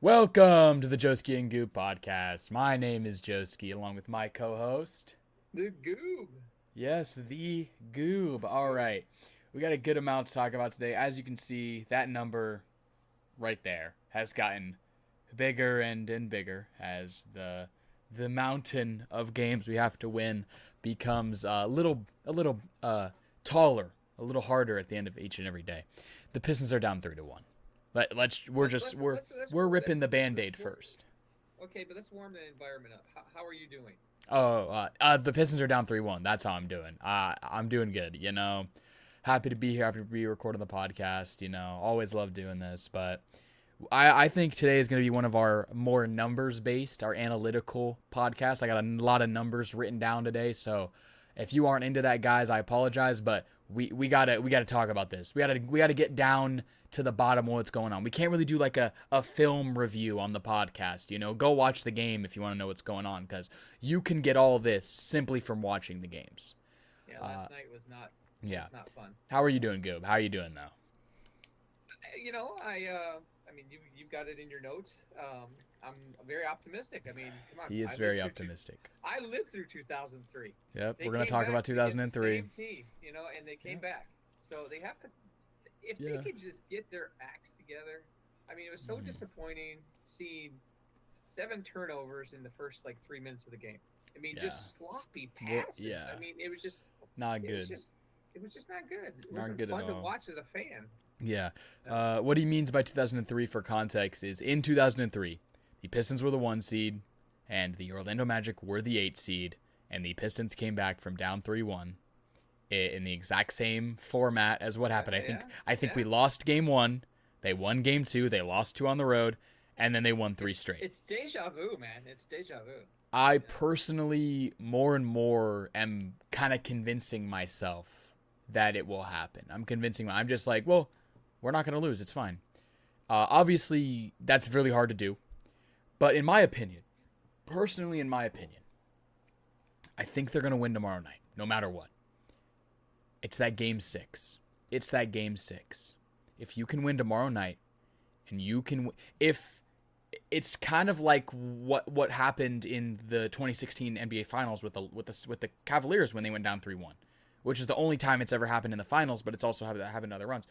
Welcome to the Joski and Goob podcast. My name is Joski, along with my co-host. The Goob. Yes, the Goob. All right, we got a good amount to talk about today. As you can see, that number right there has gotten bigger and bigger as the mountain of games we have to win becomes a little taller, a little harder at the end of each and every day. The Pistons are down 3-1. We're ripping the Band-Aid first. Okay, but let's warm the environment up. How are you doing? The Pistons are down 3-1. That's how I'm doing. I'm doing good. Happy to be here. Happy to be recording the podcast. Always love doing this. But I think today is going to be one of our more numbers-based, our analytical podcasts. I got a lot of numbers written down today. So if you aren't into that, guys, I apologize. But we gotta talk about this. We gotta get down to the bottom of what's going on. We can't really do like a film review on the podcast. Go watch the game if you want to know what's going on, because you can get all this simply from watching the games. Yeah, last night was not. Yeah, was not fun. How are you doing, Goob? How are you doing now? I mean, you've got it in your notes. I'm very optimistic. I mean, come on. He is very optimistic. I lived through 2003. Yep, we're gonna talk about 2003. The same team, and they came back. So they have to. If they could just get their acts together, I mean, it was so disappointing seeing 7 turnovers in the first 3 minutes of the game. I mean, just sloppy passes. Yeah. I mean, it was just not good. It was just not good. It not wasn't good fun at to all. watch as a fan. Yeah. What he means by 2003 for context is in 2003, the Pistons were the 1 seed, and the Orlando Magic were the 8 seed, and the Pistons came back from down 3-1 in the exact same format as what happened. I think we lost game 1, they won game 2, they lost 2 on the road, and then they won 3 straight. It's deja vu, man. It's deja vu. I personally more and more am kind of convincing myself that it will happen. I'm just like, well, we're not going to lose. It's fine. Obviously, that's really hard to do. But in my opinion, personally in my opinion, I think they're going to win tomorrow night, no matter what. It's that game 6. It's that game 6. If you can win tomorrow night, and you can, if it's kind of like what happened in the 2016 NBA Finals with the Cavaliers when they went down 3-1, which is the only time it's ever happened in the finals, but it's also happened in other runs.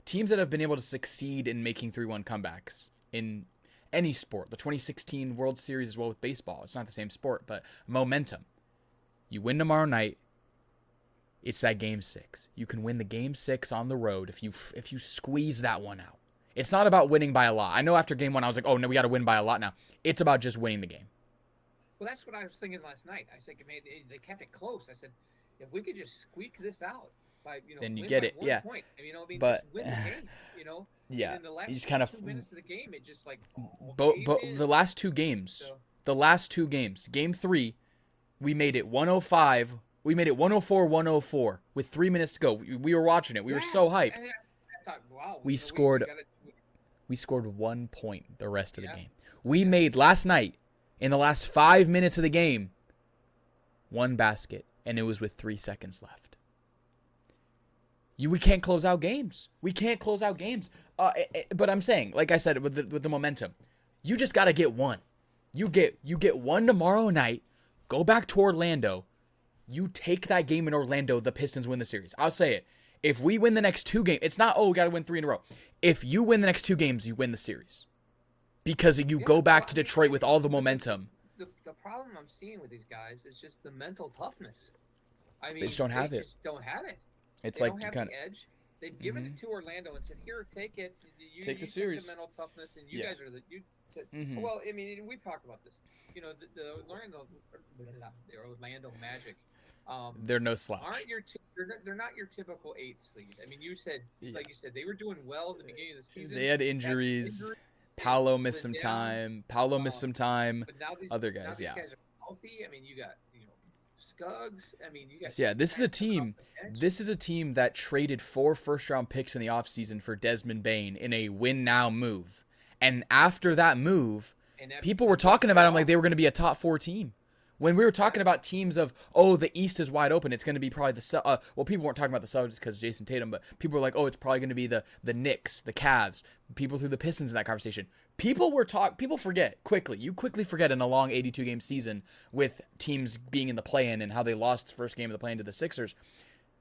Teams that have been able to succeed in making 3-1 comebacks in any sport, the 2016 World Series as well with baseball. It's not the same sport, but momentum. You win tomorrow night. It's that game 6. You can win the game 6 on the road if you squeeze that one out. It's not about winning by a lot. I know after game 1 I was like, oh no, we got to win by a lot now. It's about just winning the game. Well, that's what I was thinking last night. I said, they kept it close. I said, if we could just squeak this out by then you get it. One yeah. point. But just win the game. Yeah. And in the last you just kind of 2 minutes of the game, it just but the last 2 games, game 3, we made it 105. We made it 104-104 with 3 minutes to go. We were watching it. We were so hyped. I thought, wow. We scored 1 point the rest of the game. We made last night, in the last 5 minutes of the game, 1 basket, and it was with 3 seconds left. We can't close out games. But I'm saying, like I said, with the momentum, you just got to get 1. You get 1 tomorrow night, go back to Orlando. You take that game in Orlando, the Pistons win the series. I'll say it. If we win the next 2 games, it's not, we got to win 3 in a row. If you win the next 2 games, you win the series. Because you go back to Detroit with all the momentum. The problem I'm seeing with these guys is just the mental toughness. I mean, they just don't have it. They just don't have it. It's they like don't have the edge. They've given it to Orlando and said, "Here, take it. Take the series. Take the mental toughness, and you guys are Well, I mean, we've talked about this. The Orlando Magic. They're no slouch. They're not your typical 8th seed. I mean, you said they were doing well at the beginning of the season. They had injuries. Paolo missed some time. But now other guys, these guys are healthy. I mean, you got Scuggs. I mean, you got. Yeah, this is a team. This is a team that traded 4 first-round picks in the offseason for Desmond Bane in a win-now move. And after that move, people were talking about them like they were going to be a top 4 team. When we were talking about teams of, the East is wide open, it's going to be probably people weren't talking about the Celtics because of Jason Tatum, but people were like, it's probably going to be the Knicks, the Cavs. People threw the Pistons in that conversation. People forget quickly. You quickly forget in a long 82 game season with teams being in the play-in and how they lost the first game of the play-in to the Sixers.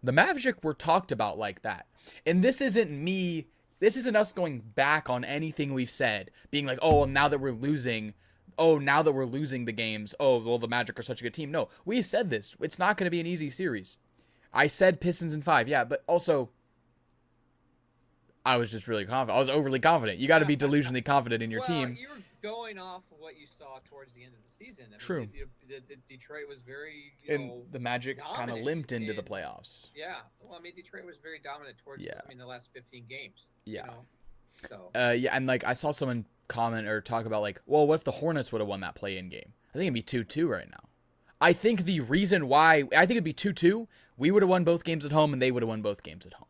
The Magic were talked about like that. And this isn't us going back on anything we've said, being like, oh, now that we're losing the games, oh, well, the Magic are such a good team. No, we said this. It's not going to be an easy series. I said Pistons in 5, yeah, but also I was just really confident. I was overly confident. You got to be delusionally confident in your team. You were going off of what you saw towards the end of the season. True. Detroit was very, the Magic kind of limped into the playoffs. Yeah. Well, I mean, Detroit was very dominant towards the last 15 games. Yeah. So. Yeah, and like I saw someone comment or talk about like, well, what if the Hornets would have won that play-in game? I think it'd be 2-2 right now. I think the reason why it'd be 2-2, we would have won both games at home and they would have won both games at home.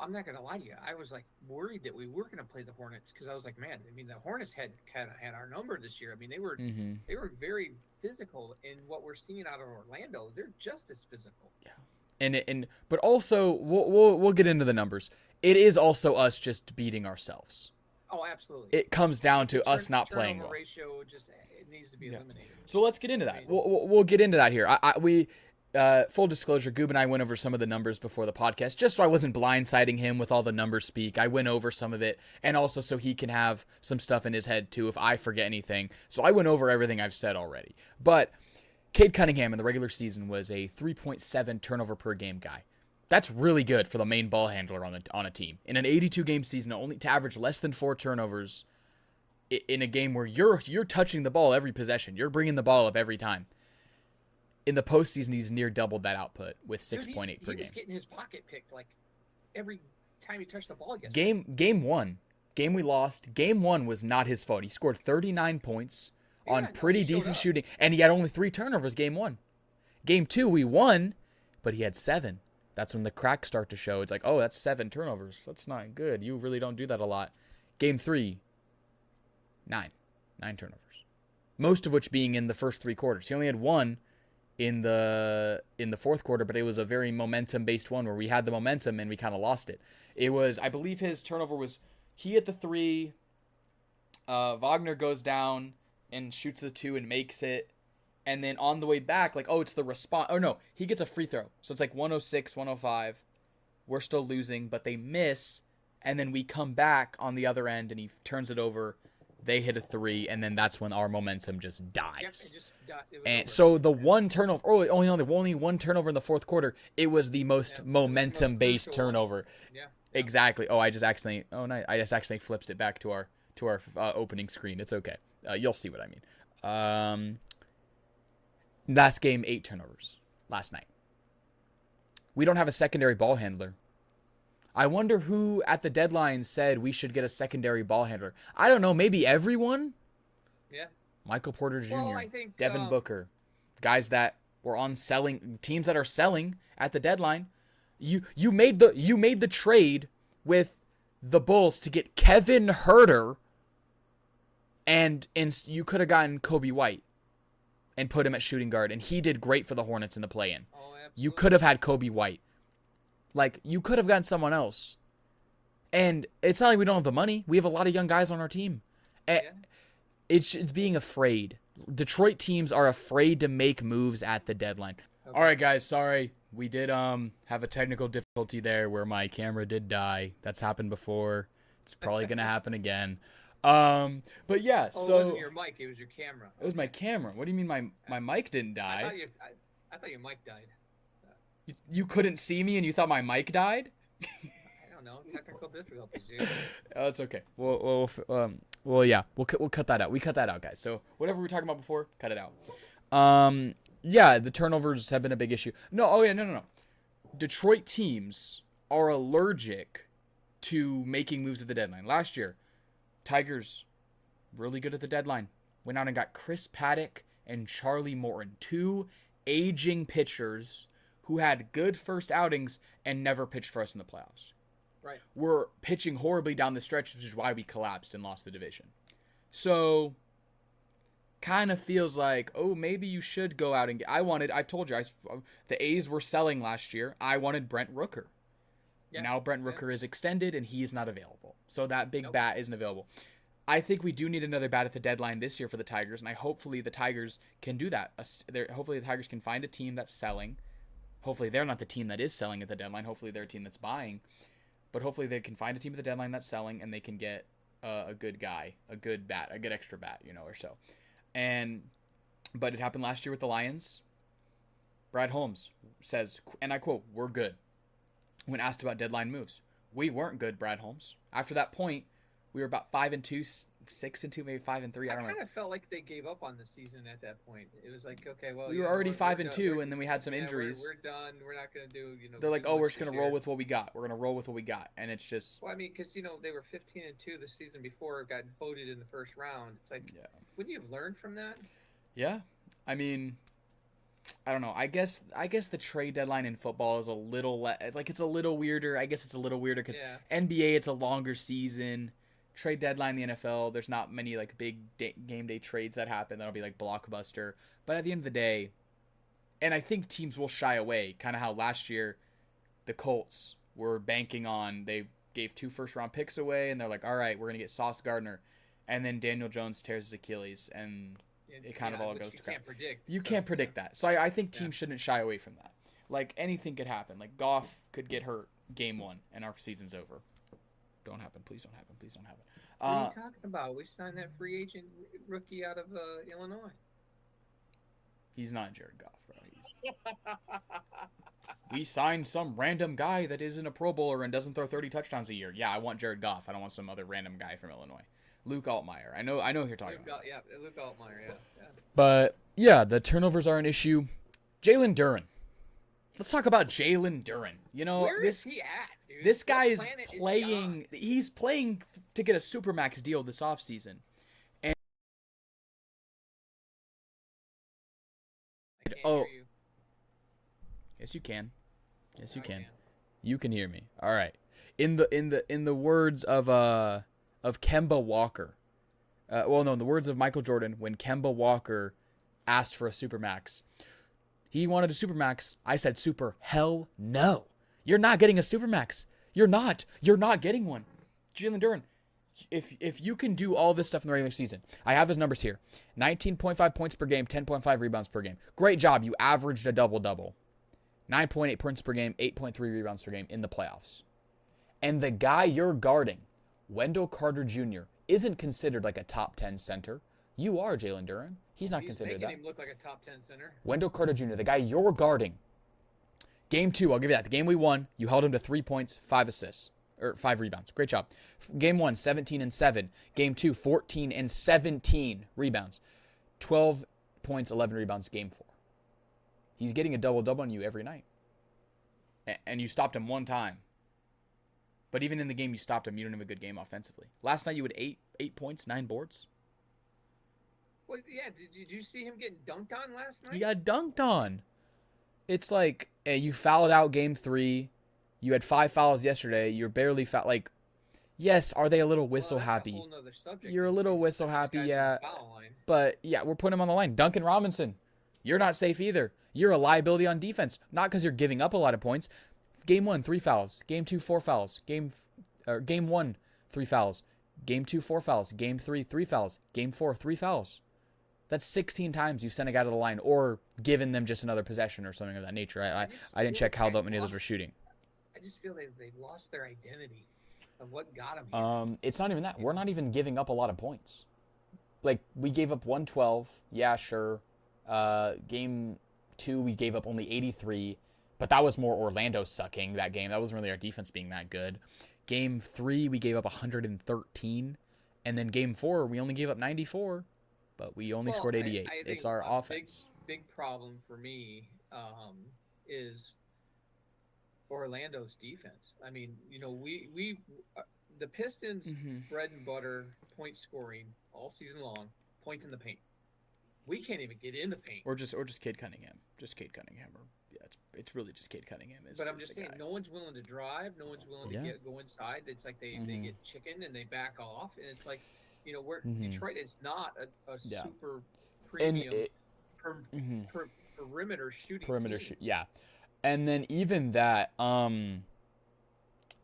I'm not gonna lie to you. I was like worried that we were gonna play the Hornets because I was like, man, I mean, the Hornets had kind of had our number this year. I mean, they were very physical in what we're seeing out of Orlando. They're just as physical. Yeah, but also we'll get into the numbers. It is also us just beating ourselves. Oh, absolutely. It comes down to us not playing well. Ratio it needs to be eliminated. So let's get into that. We'll get into that here. Full disclosure, Goob and I went over some of the numbers before the podcast, just so I wasn't blindsiding him with all the numbers speak. I went over some of it, and also so he can have some stuff in his head, too, if I forget anything. So I went over everything I've said already. But Cade Cunningham in the regular season was a 3.7 turnover per game guy. That's really good for the main ball handler on a team. In an 82-game season, only to average less than 4 turnovers in a game where you're touching the ball every possession. You're bringing the ball up every time. In the postseason, he's near doubled that output with 6.8 per game. He was getting his pocket picked like every time he touched the ball. Game 1, game we lost. Game 1 was not his fault. He scored 39 points on pretty decent shooting, and he had only 3 turnovers. Game 1, game 2 we won, but he had 7. That's when the cracks start to show. It's like, oh, that's 7 turnovers. That's not good. You really don't do that a lot. Game 3, 9 turnovers, most of which being in the first 3 quarters. He only had 1 in the fourth quarter, but it was a very momentum-based one where we had the momentum and we kind of lost it. It was, I believe his turnover was, he hit the 3, Wagner goes down and shoots the 2 and makes it, and then on the way back, like, oh, it's the response. Oh, no, he gets a free throw. So it's like 106, 105. We're still losing, but they miss, and then we come back on the other end, and he turns it over. They hit a 3, and then that's when our momentum just dies. Yep, it just died. And over. So the one turnover, only one turnover in the fourth quarter. It was the most momentum-based turnover. Yeah. Exactly. Oh, I just accidentally flipped it back to our opening screen. It's okay. You'll see what I mean. Last game, 8 turnovers last night. We don't have a secondary ball handler. I wonder who at the deadline said we should get a secondary ball handler. I don't know. Maybe everyone? Yeah. Michael Porter Jr., I think, Devin Booker, guys that were on teams that are selling at the deadline. You made the trade with the Bulls to get Kevin Huerter, and you could have gotten Kobe White and put him at shooting guard, and he did great for the Hornets in the play-in. Oh, absolutely. You could have had Kobe White. Like, you could have gotten someone else. And it's not like we don't have the money. We have a lot of young guys on our team. Yeah. It's being afraid. Detroit teams are afraid to make moves at the deadline. Okay. All right, guys, sorry. We did have a technical difficulty there where my camera did die. That's happened before. It's probably going to happen again. But yeah, so... it wasn't your mic, it was your camera. It was my camera. What do you mean my mic didn't die? I thought your mic died. You couldn't see me and you thought my mic died? I don't know. Technical difficulties, dude. It's okay. Well, yeah. We'll cut that out. We cut that out, guys. So whatever we were talking about before, cut it out. Yeah, the turnovers have been a big issue. No. Detroit teams are allergic to making moves at the deadline. Last year, Tigers, really good at the deadline. Went out and got Chris Paddock and Charlie Morton, 2 aging pitchers who had good first outings and never pitched for us in the playoffs. Right. We're pitching horribly down the stretch, which is why we collapsed and lost the division. So, kind of feels like, oh, maybe you should go out and get... I've told you, the A's were selling last year. I wanted Brent Rooker. Yeah. Now Brent Rooker is extended and he's not available. So that big bat isn't available. I think we do need another bat at the deadline this year for the Tigers, and hopefully the Tigers can do that. Hopefully the Tigers can find a team that's selling. Hopefully they're not the team that is selling at the deadline. Hopefully they're a team that's buying. But hopefully they can find a team at the deadline that's selling, and they can get a good guy, a good bat, a good extra bat, or so. But it happened last year with the Lions. Brad Holmes says, and I quote, "We're good." When asked about deadline moves, we weren't good, Brad Holmes. After that point, we were about 5-2, 6-2, maybe 5-3. I don't know. I kind of felt like they gave up on the season at that point. It was like, okay, well, we were already 5-2, and then we had some injuries. We're done. We're not going to do. They're like, oh, we're just going to roll with what we got. We're going to roll with what we got, and it's just. Well, I mean, because they were 15-2 the season before, got voted in the first round. It's like, wouldn't you have learned from that? Yeah, I mean, I don't know. I guess the trade deadline in football is a little it's a little weirder. I guess it's a little weirder because NBA, it's a longer season. Trade deadline in the NFL, there's not many like big game day trades that happen that'll be like blockbuster. But at the end of the day, and I think teams will shy away, kind of how last year the Colts were banking on, they gave 2 first-round picks away, and they're like, all right, we're going to get Sauce Gardner. And then Daniel Jones tears his Achilles, and it kind of all goes to crap. You can't predict that. So I think teams shouldn't shy away from that. Like, anything could happen. Like, Goff could get hurt game 1, and our season's over. Don't happen. Please don't happen. Please don't happen. What are you talking about? We signed that free agent rookie out of Illinois. He's not Jared Goff, bro. We signed some random guy that isn't a Pro Bowler and doesn't throw 30 touchdowns a year. Yeah, I want Jared Goff. I don't want some other random guy from Illinois. Luke Altmaier. I know who you're talking about. Yeah, Luke Altmaier, yeah. But, yeah, the turnovers are an issue. Jalen Duren. Let's talk about Jalen Duren. Where is he at, dude? This guy is playing. He's playing to get a Supermax deal this offseason. And yes, you can. Yes, you can. You can hear me. All right. In the words of Kemba Walker. In the words of Michael Jordan, when Kemba Walker asked for a Supermax, he wanted a Supermax. I said, super, hell no. You're not getting a Supermax. You're not. You're not getting one. Jalen Duren, if you can do all this stuff in the regular season, I have his numbers here. 19.5 points per game, 10.5 rebounds per game. Great job. You averaged a double-double. 9.8 points per game, 8.3 rebounds per game in the playoffs. And the guy you're guarding, Wendell Carter Jr., isn't considered like a top 10 center. You are Jalen Duren. He's not considered that. He's making him look like a top 10 center. Wendell Carter Jr., the guy you're guarding. Game 2, I'll give you that. The game we won, you held him to 3 points, 5 assists, or 5 rebounds. Great job. Game 1, 17-7. Game 2, 14-17 rebounds. 12 points, 11 rebounds, game 4. He's getting a double-double on you every night. And you stopped him one time. But even in the game you stopped him, you didn't have a good game offensively. Last night you had 8 points, 9 boards. Well, yeah, did you see him getting dunked on last night? He got dunked on. It's like, hey, you fouled out game 3. You had 5 fouls yesterday. You're barely fouled. Like, yes, are they a little whistle happy? A whole nother subject. You're a little whistle happy, yeah. But, yeah, we're putting him on the line. Duncan Robinson, you're not safe either. You're a liability on defense. Not because you're giving up a lot of points. Game 1, 3 fouls. Game 2, 4 fouls. Game 1, 3 fouls. Game 2, 4 fouls. Game 3, 3 fouls. Game 4, 3 fouls. That's 16 times you've sent a guy to the line or given them just another possession or something of that nature. I didn't check how many of those were shooting. I just feel they've lost their identity of what got them here. It's not even that. We're not even giving up a lot of points. Like, we gave up 112. Yeah, sure. Game 2, we gave up only 83. But that was more Orlando sucking that game. That wasn't really our defense being that good. Game 3, we gave up 113. And then game 4, we only gave up 94. But we only scored 88. It's our offense. Big problem for me is Orlando's defense. I mean, we the Pistons' bread and butter point scoring all season long, points in the paint. We can't even get in the paint. Or just Cade Cunningham. Just Cade Cunningham. It's really just Cade Cunningham. But I'm just saying, no one's willing to drive. No one's willing to go inside. It's like they get chicken and they back off, and it's like. Detroit is not a super premium perimeter shooting team. Yeah. And then even that,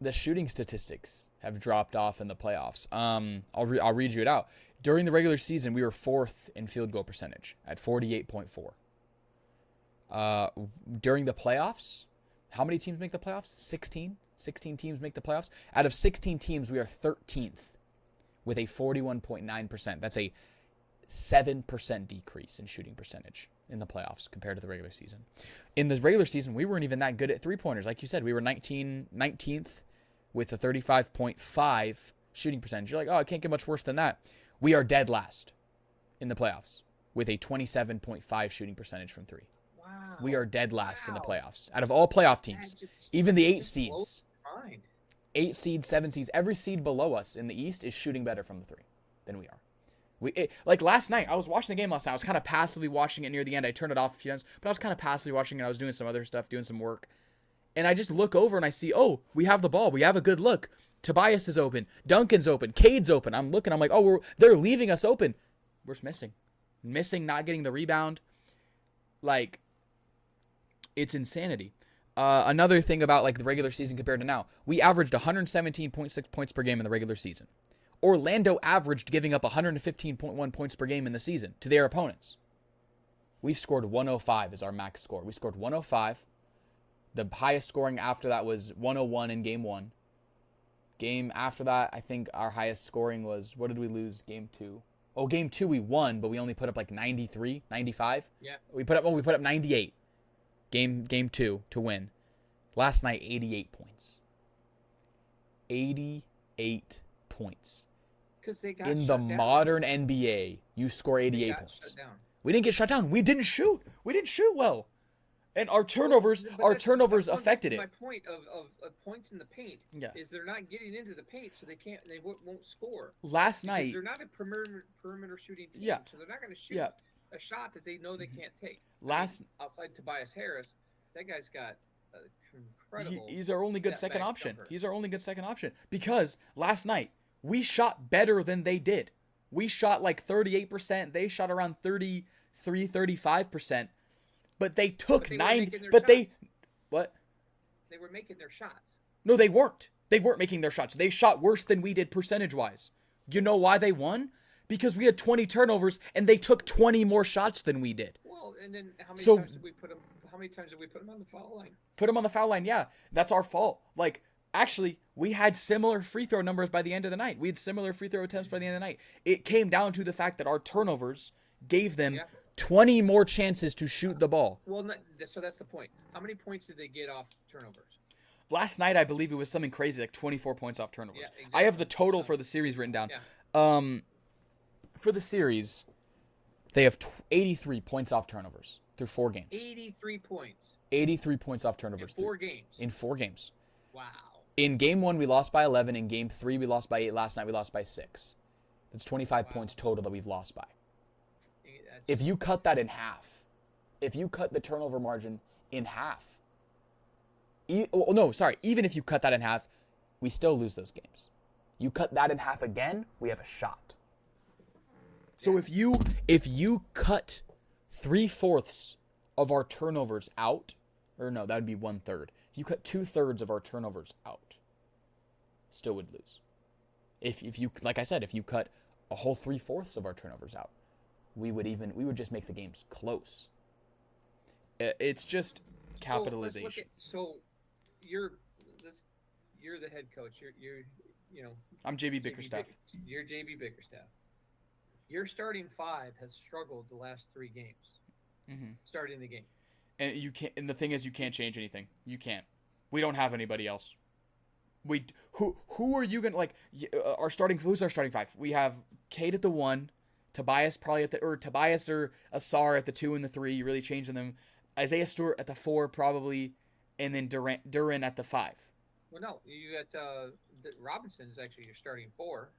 the shooting statistics have dropped off in the playoffs. I'll read you it out. During the regular season, we were 4th in field goal percentage at 48.4. During the playoffs, how many teams make the playoffs? 16? 16 teams make the playoffs. Out of 16 teams, we are 13th with a 41.9%. That's a 7% decrease in shooting percentage in the playoffs compared to the regular season. In the regular season, we weren't even that good at three-pointers. Like you said, we were 19th with a 35.5 shooting percentage. You're like, oh, it can't get much worse than that. We are dead last in the playoffs with a 27.5 shooting percentage from three. Wow. We are dead last in the playoffs. Out of all playoff teams, even the 8 seeds, 8 seeds, 7 seeds, every seed below us in the East is shooting better from the three than we are. Like last night, I was watching the game last night. I was kind of passively watching it near the end. I turned it off a few times, but I was kind of passively watching it. I was doing some other stuff, doing some work. And I just look over and I see, oh, we have the ball. We have a good look. Tobias is open. Duncan's open. Cade's open. I'm looking. I'm like, oh, they're leaving us open. We're just missing. Not getting the rebound. Like, it's insanity. Another thing about like the regular season compared to now, we averaged 117.6 points per game in the regular season. Orlando averaged giving up 115.1 points per game in the season to their opponents. We've scored 105 as our max score. We scored 105. The highest scoring after that was 101 in game 1. Game after that, I think our highest scoring was, what did we lose game 2? Oh, game 2 we won, but we only put up like 93, 95. Yeah. We put up 98. Game 2 to win. Last night 88 points. 88 points. Because they got in the modern NBA, you score 88 points. We didn't get shut down. We didn't shoot. We didn't shoot well. And our turnovers affected it. My point of points in the paint is they're not getting into the paint, so they won't score. Last night, they're not a perimeter shooting team, so they're not going to shoot a shot that they know they can't take. Outside Tobias Harris, that guy's got incredible. He's our only good second option. He's our only good second option because last night we shot better than they did. We shot like 38%. They shot around 33, 35%. But they took 9. But they what? They were making their shots. No, they weren't. They weren't making their shots. They shot worse than we did percentage-wise. You know why they won? Because we had 20 turnovers and they took 20 more shots than we did. Well, and then how many times did we put them? How many times did we put them on the foul line? Put them on the foul line. Yeah, that's our fault. Like, actually, we had similar free throw numbers by the end of the night. We had similar free throw attempts by the end of the night. It came down to the fact that our turnovers gave them 20 more chances to shoot the ball. Well, so that's the point. How many points did they get off turnovers? Last night, I believe it was something crazy, like 24 points off turnovers. Yeah, exactly. I have the total for the series written down. Yeah. For the series, they have 83 points off turnovers through 4 games. 83 points. 83 points off turnovers. In 4 games. In 4 games. Wow. In game 1, we lost by 11. In game 3, we lost by 8. Last night, we lost by 6. That's 25 points total that we've lost by. If you cut that in half, if you cut the turnover margin in half, even if you cut that in half, we still lose those games. You cut that in half again, we have a shot. So if you cut 3/4 of our turnovers out, or no, that would be 1/3. If you cut 2/3 of our turnovers out, still would lose. If you, like I said, if you cut a whole 3/4 of our turnovers out, we would just make the games close. It's just capitalization. So you're the head coach. I'm JB Bickerstaff. You're JB Bickerstaff. Your starting 5 has struggled the last 3 games. Mm-hmm. Starting the game. And you can't. And the thing is, you can't change anything. You can't. We don't have anybody else. Who are you gonna like? Who's our starting 5? We have Cade at the 1. Tobias probably Tobias or Asar at the 2 and the 3. You really changing them. Isaiah Stewart at the 4 probably, and then Duran at the 5. Well, no, you got Robinson is actually your starting 4.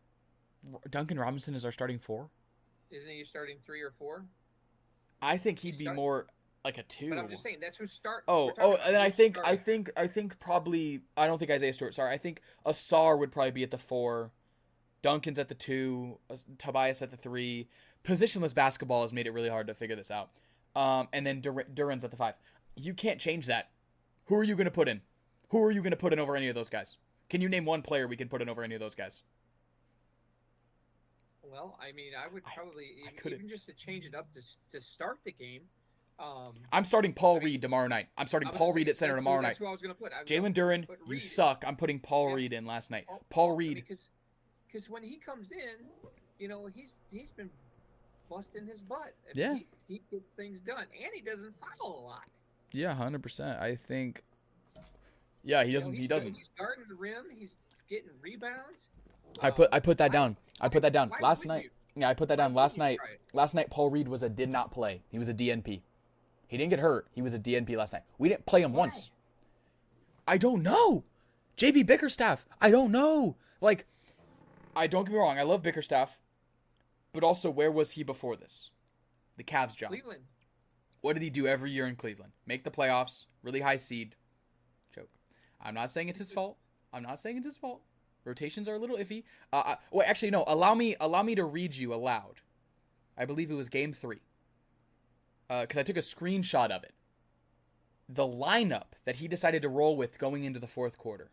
Duncan Robinson is our starting 4. Isn't he your starting 3 or 4? I think he'd be more like a 2. But I'm just saying that's who's starting. And then I think probably I don't think Isaiah Stewart. Sorry, I think Asar would probably be at the 4. Duncan's at the 2, Tobias at the 3. Positionless basketball has made it really hard to figure this out. And then Duran's at the 5. You can't change that. Who are you going to put in? Who are you going to put in over any of those guys? Can you name one player we can put in over any of those guys? Well, I mean, I would probably couldn't. even just to change it up to start the game. I'm starting Paul Reed tomorrow night. I'm starting Paul Reed at center tomorrow night. That's who I was going to put. Jalen Duren, you suck. I'm putting Paul Reed in last night. Paul Reed. Because when he comes in, he's been busting his butt. Yeah. He gets things done, and he doesn't foul a lot. Yeah, 100%. I think. Yeah, he doesn't. He doesn't. He's guarding the rim. He's getting rebounds. I put that down. I put that down last night. Yeah, I put that down last night. Last night, Paul Reed was a did not play. He was a DNP. He didn't get hurt. He was a DNP last night. We didn't play him once. I don't know. JB Bickerstaff. I don't know. Like, I don't get me wrong. I love Bickerstaff. But also, where was he before this? The Cavs job. Cleveland. What did he do every year in Cleveland? Make the playoffs, really high seed, choke. I'm not saying it's his fault. Rotations are a little iffy. Wait, actually, no. Allow me to read you aloud. I believe it was Game 3. Because I took a screenshot of it. The lineup that he decided to roll with going into the fourth quarter.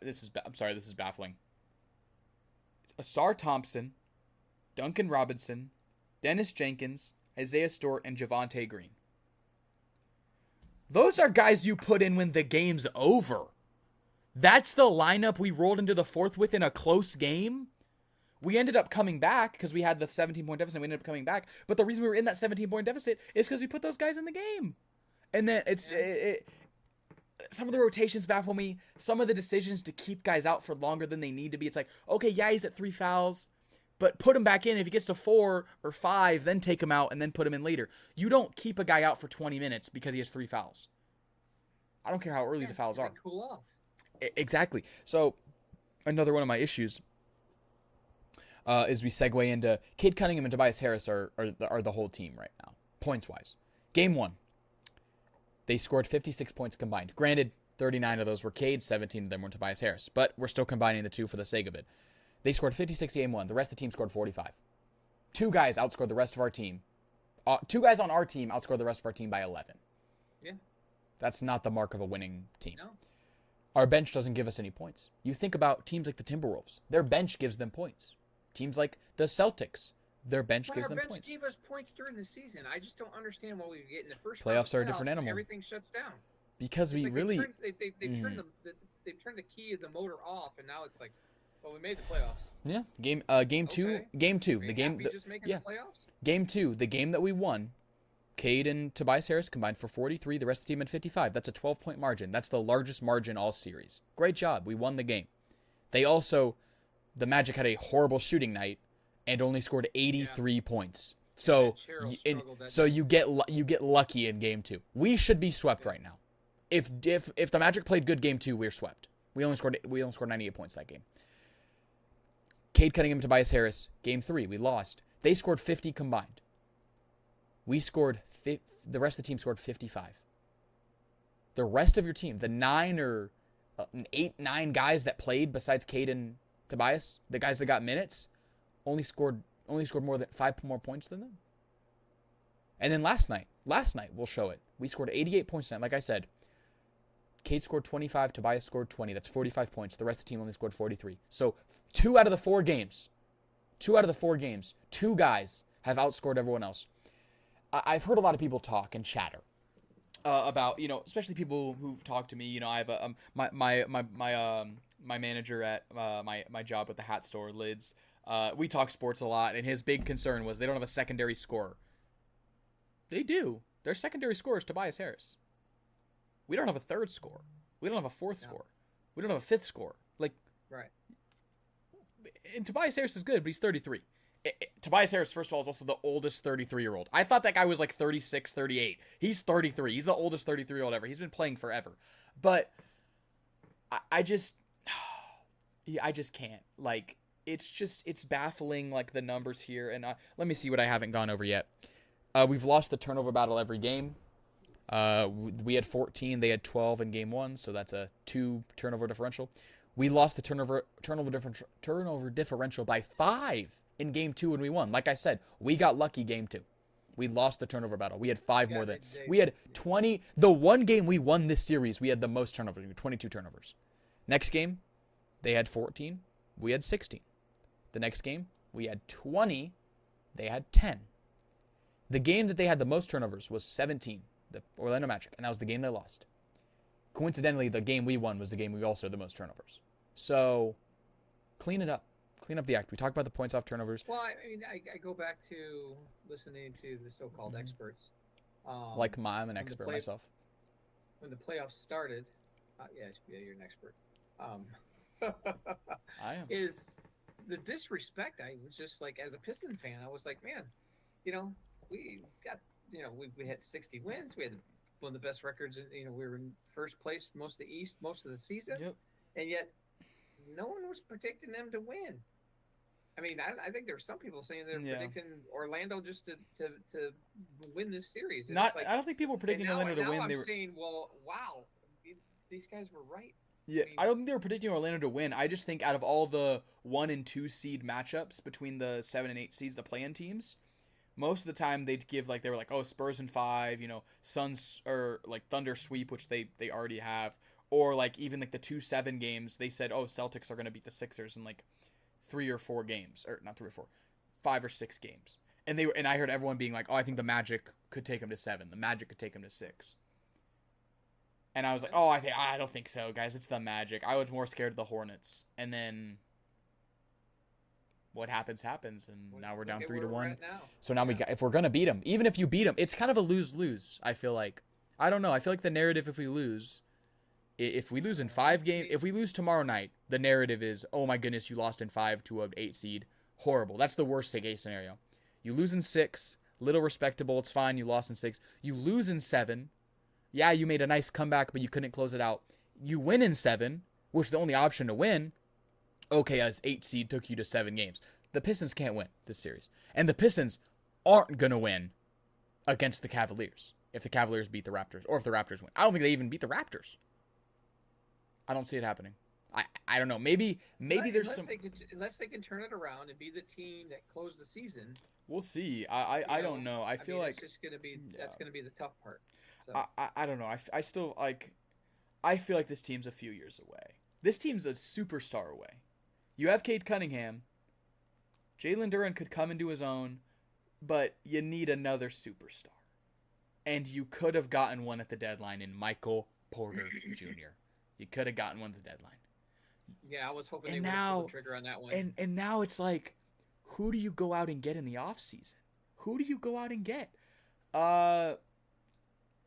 This is baffling. Asar Thompson, Duncan Robinson, Dennis Jenkins, Isaiah Stewart, and Javonte Green. Those are guys you put in when the game's over. That's the lineup we rolled into the fourth with in a close game. We ended up coming back because we had the 17-point deficit. We ended up coming back. But the reason we were in that 17-point deficit is because we put those guys in the game. And then some of the rotations baffle me. Some of the decisions to keep guys out for longer than they need to be. It's like, okay, yeah, he's at 3 fouls. But put him back in. If he gets to 4 or 5, then take him out and then put him in later. You don't keep a guy out for 20 minutes because he has 3 fouls. I don't care how early the fouls are. Cool off. Exactly. So, another one of my issues is we segue into Cade Cunningham and Tobias Harris are the whole team right now, points-wise. Game 1, they scored 56 points combined. Granted, 39 of those were Cade, 17 of them were Tobias Harris. But we're still combining the two for the sake of it. They scored 56 game 1. The rest of the team scored 45. 2 guys outscored the rest of our team. 2 guys on our team outscored the rest of our team by 11. Yeah. That's not the mark of a winning team. No. Our bench doesn't give us any points. You think about teams like the Timberwolves. Their bench gives them points. Teams like the Celtics. Their bench gives them points. Our bench gave us points during the season. I just don't understand why we get in the first playoffs are a different animal. Everything shuts down. Because we really... They've turned the key of the motor off, and now it's like, well, we made the playoffs. Yeah, game two. Okay. Game 2. The playoffs? Game 2, the game that we won, Cade and Tobias Harris combined for 43. The rest of the team had 55. That's a 12-point margin. That's the largest margin all series. Great job. We won the game. The Magic had a horrible shooting night and only scored 83 points. So, you get lucky in game 2. We should be swept right now. If the Magic played good game 2, we're swept. We only scored 98 points that game. Cade Cunningham, Tobias Harris, game 3, we lost. They scored 50 combined. We scored, the rest of the team scored 55. The rest of your team, the 9 guys that played besides Cade and Tobias, the guys that got minutes, only scored more than 5 more points than them. And then last night, we'll show it. We scored 88 points tonight. Like I said, Cade scored 25, Tobias scored 20. That's 45 points. The rest of the team only scored 43. So 2 out of the 4 games, 2 guys have outscored everyone else. I've heard a lot of people talk and chatter about, especially people who've talked to me. I have my manager at my job with the hat store, Lids. We talk sports a lot, and his big concern was they don't have a secondary scorer. They do. Their secondary scorer is Tobias Harris. We don't have a third scorer. We don't have a fourth scorer. We don't have a fifth scorer. Right. And Tobias Harris is good, but he's 33. Tobias Harris, first of all, is also the oldest 33-year-old. I thought that guy was like 36, 38. He's 33. He's the oldest 33-year-old ever. He's been playing forever. But I just can't. It's baffling, the numbers here. And let me see what I haven't gone over yet. We've lost the turnover battle every game. We had 14. They had 12 in game 1, so that's a 2 turnover differential. We lost the turnover differential by 5 in game 2 when we won. Like I said, we got lucky game 2. We lost the turnover battle. We had five more than. We yeah. had 20. The one game we won this series, we had the most turnovers. We had 22 turnovers. Next game, they had 14. We had 16. The next game, we had 20. They had 10. The game that they had the most turnovers was 17, the Orlando Magic, and that was the game they lost. Coincidentally, the game we won was the game we also had the most turnovers. So, clean it up. Clean up the act. We talked about the points off turnovers. Well, I mean, I go back to listening to the so-called experts. Like I'm an expert myself. When the playoffs started, yeah, you're an expert. I am. Is the disrespect? I was just like, as a Piston fan, I was like, man, we got, we had 60 wins. We had one of the best records. We were in first place most of the East, most of the season. Yep. And yet, no one was predicting them to win. I mean, I think there were some people saying they're predicting Orlando just to win this series. And I don't think people were predicting Orlando to win. I'm saying, well, wow, these guys were right. Yeah, I don't think they were predicting Orlando to win. I just think out of all the 1 and 2 seed matchups between the 7 and 8 seeds, the play-in teams, most of the time they'd give they were like, oh, Spurs in 5, Suns or like Thunder sweep, which they already have, or like even like the 2-7 games, they said, oh, Celtics are going to beat the Sixers in like 3 or 4 games, or not 3 or 4, 5 or 6 games, and I heard everyone being like, oh, I think the Magic could take them to 7, the Magic could take them to 6. And I was like, oh, I don't think so, guys. It's the Magic. I was more scared of the Hornets. And then what happens, and now we're down 3-1. So now if we're going to beat them, even if you beat them, it's kind of a lose-lose, I feel like. I don't know. I feel like the narrative if we lose in 5 games, if we lose tomorrow night, the narrative is, oh my goodness, you lost in 5 to an 8 seed. Horrible. That's the worst case scenario. You lose in 6, little respectable. It's fine. You lost in 6. You lose in 7. Yeah, you made a nice comeback, but you couldn't close it out. You win in 7, which is the only option to win. Okay, as 8 seed took you to 7 games. The Pistons can't win this series. And the Pistons aren't going to win against the Cavaliers if the Cavaliers beat the Raptors, or if the Raptors win. I don't think they even beat the Raptors. I don't see it happening. I don't know. Maybe there's some... Unless they can turn it around and be the team that closed the season. We'll see. I don't know. I feel like... It's just going to be... That's going to be the tough part. So. I don't know. I still I feel like this team's a few years away. This team's a superstar away. You have Cade Cunningham. Jalen Duren could come into his own, but you need another superstar. And you could have gotten one at the deadline in Michael Porter Jr. You could have gotten one at the deadline. Yeah, I was hoping they would have pulled the trigger on that one. And now it's like, who do you go out and get in the offseason? Who do you go out and get?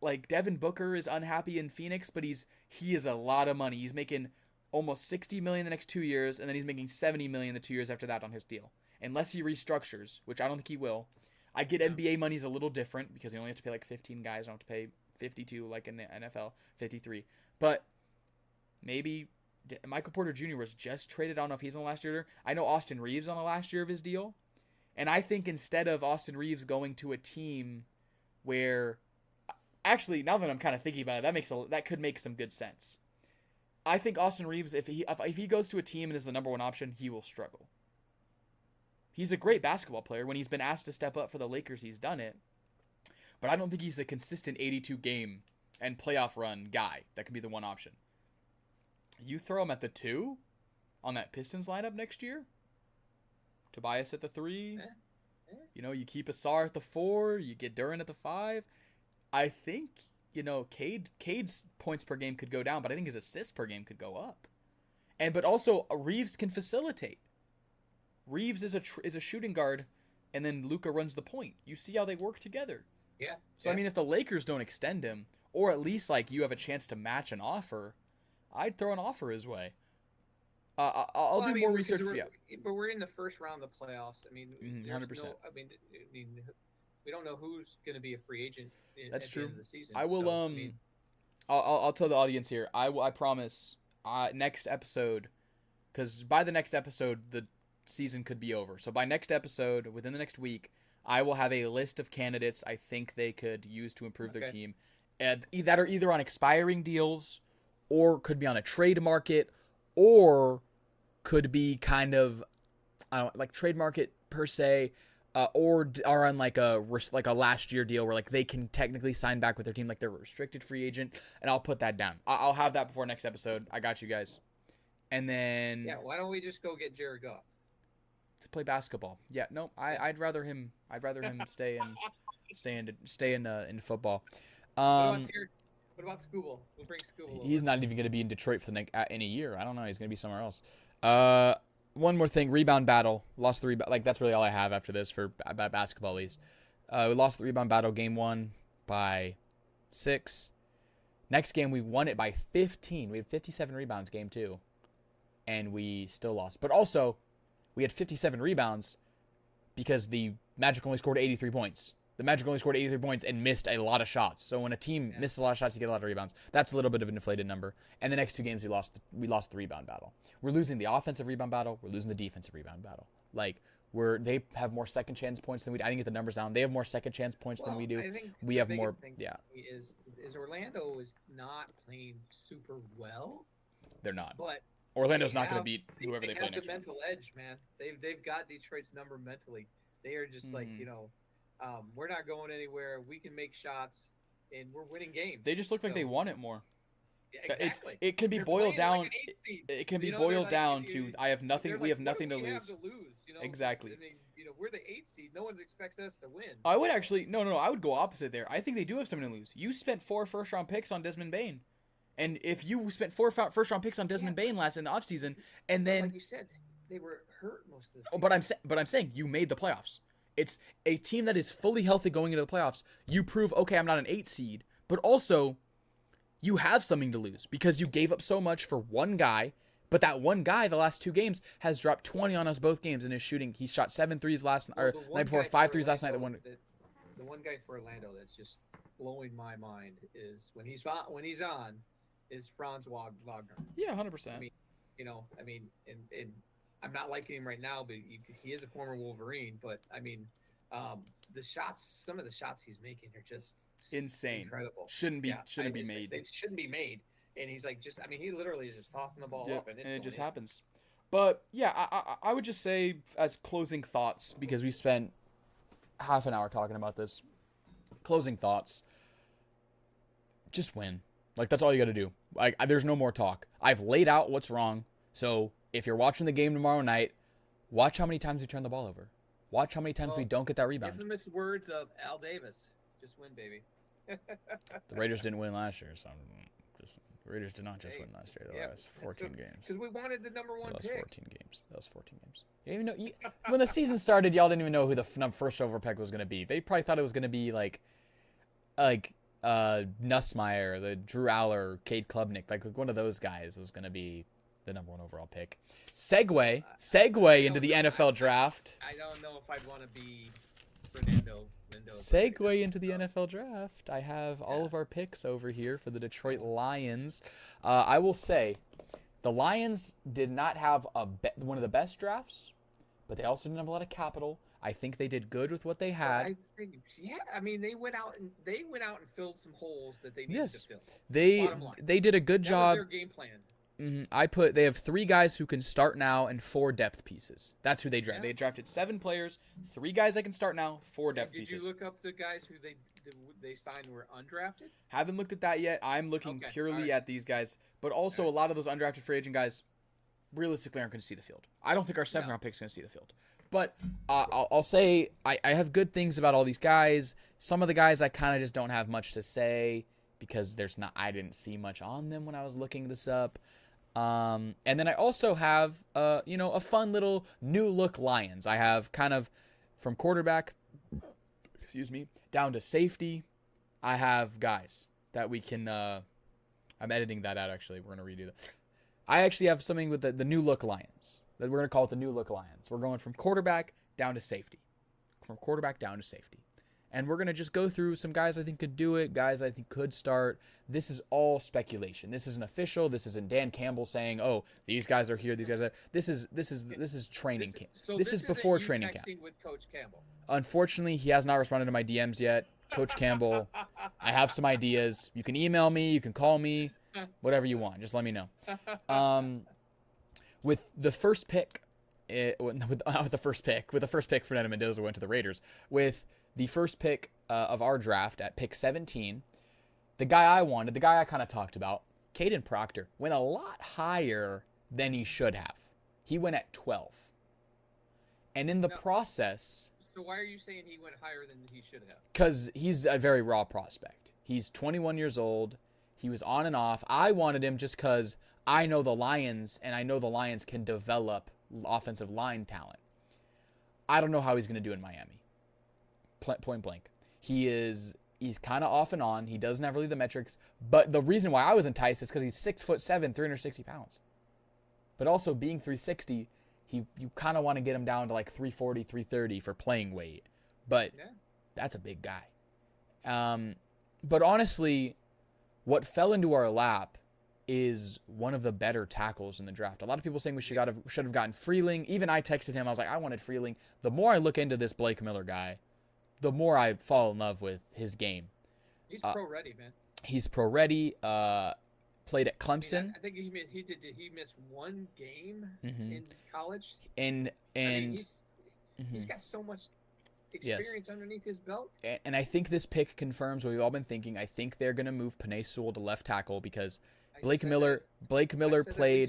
Like Devin Booker is unhappy in Phoenix, but he is a lot of money. He's making almost $60 million the next 2 years, and then he's making $70 million the 2 years after that on his deal. Unless he restructures, which I don't think he will. I get NBA money's a little different because you only have to pay like 15 guys. I don't have to pay 52 like in the NFL, 53. But maybe Michael Porter Jr. was just traded. I don't know if he's on the last year. I know Austin Reeves on the last year of his deal. And I think instead of Austin Reeves going to a team where... Actually, now that I'm kind of thinking about it, that could make some good sense. I think Austin Reeves, if he goes to a team and is the number one option, he will struggle. He's a great basketball player. When he's been asked to step up for the Lakers, he's done it. But I don't think he's a consistent 82 game and playoff run guy that can be the one option. You throw him at the 2 on that Pistons lineup next year. Tobias at the 3. You keep Asar at the 4. You get Duren at the 5. I think, Cade's points per game could go down, but I think his assists per game could go up. But also, Reeves can facilitate. Reeves is a shooting guard, and then Luka runs the point. You see how they work together. Yeah. So, I mean, if the Lakers don't extend him, or at least, you have a chance to match an offer, I'd throw an offer his way. I'll do more research for you. But we're in the first round of the playoffs. I mean, 100%. We don't know who's going to be a free agent at the end of the season. I will. I'll tell the audience here. I promise. Next episode, because by the next episode the season could be over. So by next episode, within the next week, I will have a list of candidates I think they could use to improve their team, that are either on expiring deals, or could be on a trade market, or could be kind of, I don't like trade market per se. or are on like a last year deal where like they can technically sign back with their team, like they're a restricted free agent, and I'll put that down. I'll have that before next episode. I got you guys. And then why don't we just go get Jared Goff to play basketball? Yeah, no, I'd rather him stay in football. What about Scooble? We'll bring Scooble over. He's not even going to be in Detroit for in a year. I don't know. He's going to be somewhere else. One more thing. Rebound battle. Lost the rebound. Like, that's really all I have after this for basketball, at least. We lost the rebound battle game 1 by 6. Next game, we won it by 15. We had 57 rebounds game 2. And we still lost. But also, we had 57 rebounds because the Magic only scored 83 points. The Magic only scored 83 points and missed a lot of shots. So when a team misses a lot of shots, you get a lot of rebounds. That's a little bit of an inflated number. And the next 2 games, we lost the rebound battle. We're losing the offensive rebound battle. We're losing the defensive rebound battle. Like, they have more second chance points than we do. I didn't get the numbers down. They have more second chance points than we do. I think we have more. Yeah. Is Orlando is not playing super well. They're not. But Orlando's not going to beat whoever they play next. They have the mental edge, man. They've got Detroit's number mentally. They are just like, we're not going anywhere. We can make shots, and we're winning games. They just look like they want it more. Yeah, exactly. It can be boiled down. Like it can be boiled down to I have nothing. We have nothing to lose. Have to lose. Exactly. I mean, we're the 8th seed. No one expects us to win. I would actually no. I would go opposite there. I think they do have something to lose. You spent 4 first-round picks on Desmond Bane, and if you spent 4 first-round picks on Desmond Bane last in the offseason, and then like you said, they were hurt most of the season. But I'm saying you made the playoffs. It's a team that is fully healthy going into the playoffs. You prove, okay, I'm not an 8 seed, but also you have something to lose because you gave up so much for one guy, but that one guy the last 2 games has dropped 20 on us both games in his shooting. He shot 7 threes last night, or night before 5 threes last night. The one guy for Orlando that's just blowing my mind is when he's on is Franz Wagner. Yeah, 100%. I mean, and I'm not liking him right now, but he is a former Wolverine. But I mean, some of the shots he's making are just insane, incredible. Shouldn't be made. They shouldn't be made. And he's like, he literally is just tossing the ball up, and it just happens. But yeah, I would just say as closing thoughts, because we spent half an hour talking about this. Closing thoughts. Just win. Like, that's all you got to do. Like, there's no more talk. I've laid out what's wrong. So if you're watching the game tomorrow night, watch how many times we turn the ball over. Watch how many times we don't get that rebound. Infamous words of Al Davis. Just win, baby. The Raiders didn't win last year, so the Raiders did not just win last year. That was 14 games. Because we wanted the number 1 pick. That was 14 games. You didn't even know, when the season started, y'all didn't even know who the first overall pick was going to be. They probably thought it was going to be like Nussmeier, the Drew Aller, Cade Klubnik, like one of those guys was going to be the number 1 overall pick. Segue into the NFL draft. I don't know if I'd want to be Fernando. Segue into the NFL draft. I have all of our picks over here for the Detroit Lions. I will say, the Lions did not have one of the best drafts, but they also didn't have a lot of capital. I think they did good with what they had. I think, I mean, they went out and filled some holes that they needed to fill. They did a good job. That was their game plan. They have 3 guys who can start now and 4 depth pieces. That's who they drafted. They drafted 7 players, 3 guys that can start now, 4 depth pieces. Did you look up the guys who they signed were undrafted? Haven't looked at that yet. I'm looking purely at these guys, but also a lot of those undrafted free agent guys realistically aren't going to see the field. I don't think our 7th round pick is going to see the field. But I'll say I have good things about all these guys. Some of the guys I kind of just don't have much to say because I didn't see much on them when I was looking this up. And then I also have, a fun little new look Lions. I have kind of from quarterback, down to safety. I have guys that we can, I'm editing that out actually. We're going to redo that. I actually have something with the new look Lions that we're going to call it the new look Lions. We're going from quarterback down to safety. And we're going to just go through some guys I think could do it, guys I think could start. This is all speculation. This isn't official. This isn't Dan Campbell saying, "Oh, these guys are here, these guys are." This is training camp. So this is before training camp. With Coach Campbell. Unfortunately, he has not responded to my DMs yet. Coach Campbell, I have some ideas. You can email me, you can call me, whatever you want. Just let me know. With the first pick with the first pick. With the first pick, Fernando Mendoza went to the Raiders. With the first pick of our draft at pick 17, the guy I wanted, the guy I kind of talked about, Caden Proctor, went a lot higher than he should have. He went at 12. And in the process... So why are you saying he went higher than he should have? Because he's a very raw prospect. He's 21 years old. He was on and off. I wanted him just because I know the Lions, and I know the Lions can develop offensive line talent. I don't know how he's going to do in Miami. Point blank. He's kind of off and on. He doesn't have really the metrics. But the reason why I was enticed is because he's 6'7", 360 pounds. But also being 360, you kind of want to get him down to like 340, 330 for playing weight. But that's a big guy. But honestly, what fell into our lap is one of the better tackles in the draft. A lot of people saying we should have gotten Freeling. Even I texted him. I was like, I wanted Freeling. The more I look into this Blake Miller guy, the more I fall in love with his game. He's pro-ready, man. He's pro-ready. Played at Clemson. I think he missed one game in college. And he's got so much experience underneath his belt. And I think this pick confirms what we've all been thinking. I think they're going to move Penei Sewell to left tackle because Blake Miller played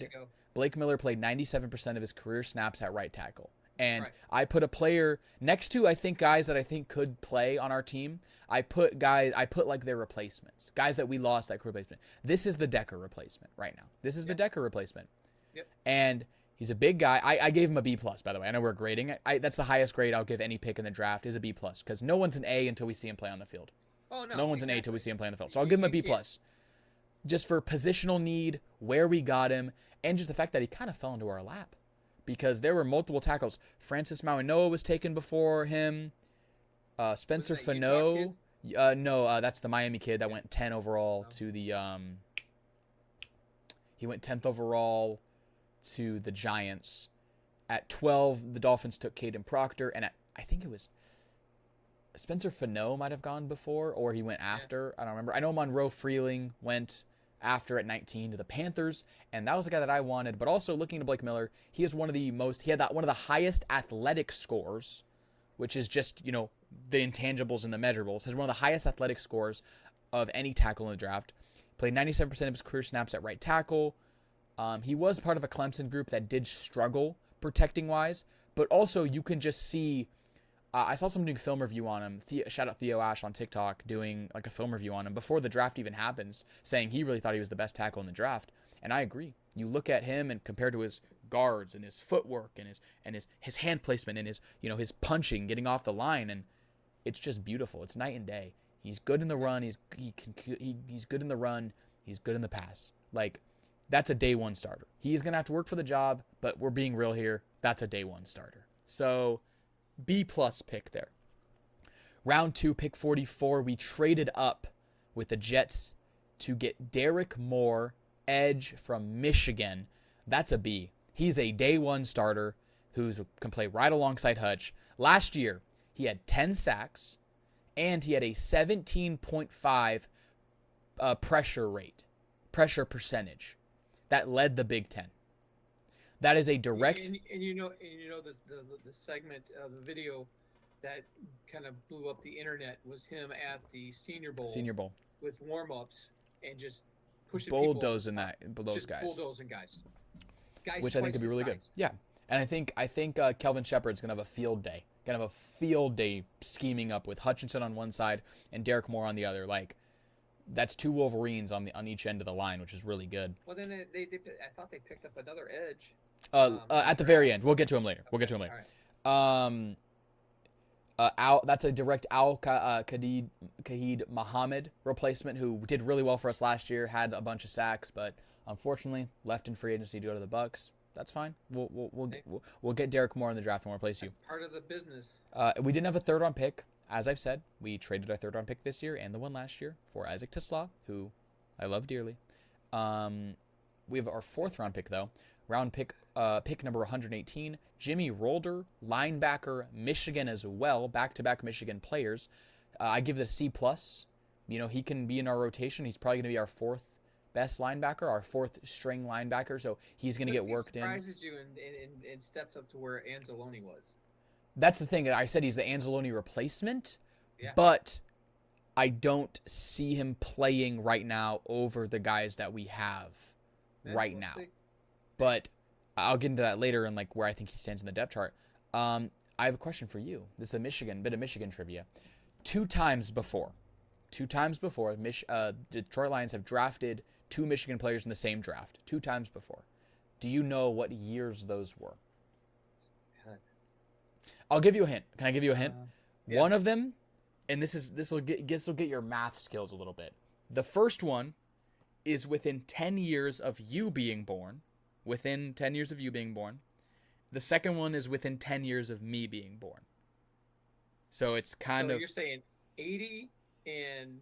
97% of his career snaps at right tackle. And I put a player next to, I think, guys that I think could play on our team. I put like their replacements, guys that we lost that replacement. This is the Decker replacement right now. This is the Decker replacement. Yep. And he's a big guy. I gave him a B+, by the way. I know we're grading. That's the highest grade I'll give any pick in the draft is a B+, because no one's an A until we see him play on the field. Oh, no. No one's an A until we see him play on the field. So I'll give him a B+. Just for positional need, where we got him, and just the fact that he kind of fell into our lap. Because there were multiple tackles. Francis Mauigoa was taken before him. Spencer Fano. No, that's the Miami kid that went 10 overall to the... He went 10th overall to the Giants. At 12, the Dolphins took Caden Proctor. And I think it was... Spencer Fano might have gone before, or he went after. I don't remember. I know Monroe Freeling went after at 19 to the Panthers, and that was the guy that I wanted. But also looking to Blake Miller, he had one of the highest athletic scores, which is just, the intangibles and the measurables. Has one of the highest athletic scores of any tackle in the draft. Played 97% of his career snaps at right tackle. He was part of a Clemson group that did struggle protecting wise, but also you can just see. I saw someone doing a film review on him. Shout out Theo Ash on TikTok doing like a film review on him before the draft even happens, saying he really thought he was the best tackle in the draft. And I agree. You look at him and compared to his guards and his footwork and his hand placement and his punching, getting off the line, and it's just beautiful. It's night and day. He's good in the run. He's good in the run. He's good in the pass. Like, that's a day one starter. He's gonna have to work for the job, but we're being real here. That's a day one starter. So. B+ pick there. Round 2, pick 44, we traded up with the Jets to get Derek Moore, edge from Michigan. That's a B. He's a day one starter who can play right alongside Hutch. Last year, he had 10 sacks, and he had a 17.5 pressure percentage. That led the Big Ten. That is a direct. And the segment of the video that kind of blew up the internet was him at the Senior Bowl with warm-ups and just pushing bulldozing those guys. Bulldozing guys, which I think could be really good. Yeah, and I think Kelvin Shepard's gonna have a field day. Gonna have a field day scheming up with Hutchinson on one side and Derek Moore on the other. Like, that's two Wolverines on each end of the line, which is really good. Well, then I thought they picked up another edge. At the very end. We'll get to him later. All right. That's a direct Khalid Muhammad replacement who did really well for us last year, had a bunch of sacks, but unfortunately left in free agency to go to the Bucks. That's fine. We'll get Derek Moore in the draft and we'll replace you. That's part of the business. We didn't have a third round pick. As I've said, we traded our third round pick this year and the one last year for Isaac Tisla, who I love dearly. We have our fourth round pick though. Pick number 118, Jimmy Rolder, linebacker, Michigan as well, back-to-back Michigan players. I give it a C+. He can be in our rotation. He's probably going to be our fourth best linebacker, our fourth string linebacker. So he's going to get worked in. Surprises you and steps up to where Anzalone was. That's the thing. I said he's the Anzalone replacement, Yeah. but I don't see him playing right now over the guys that we have right now. See. But I'll get into that later and like where I think he stands in the depth chart. I have a question for you. This is a bit of Michigan trivia. Two times before, Detroit Lions have drafted 2 Michigan players in the same draft. 2 times before. Do you know what years those were? I'll give you a hint. Can I give you a hint? Yeah. One of them, and this will get your math skills a little bit. The first one is within 10 years of you being born. Within 10 years of you being born. The second one is within 10 years of me being born. So it's kind of... you're saying 80 and...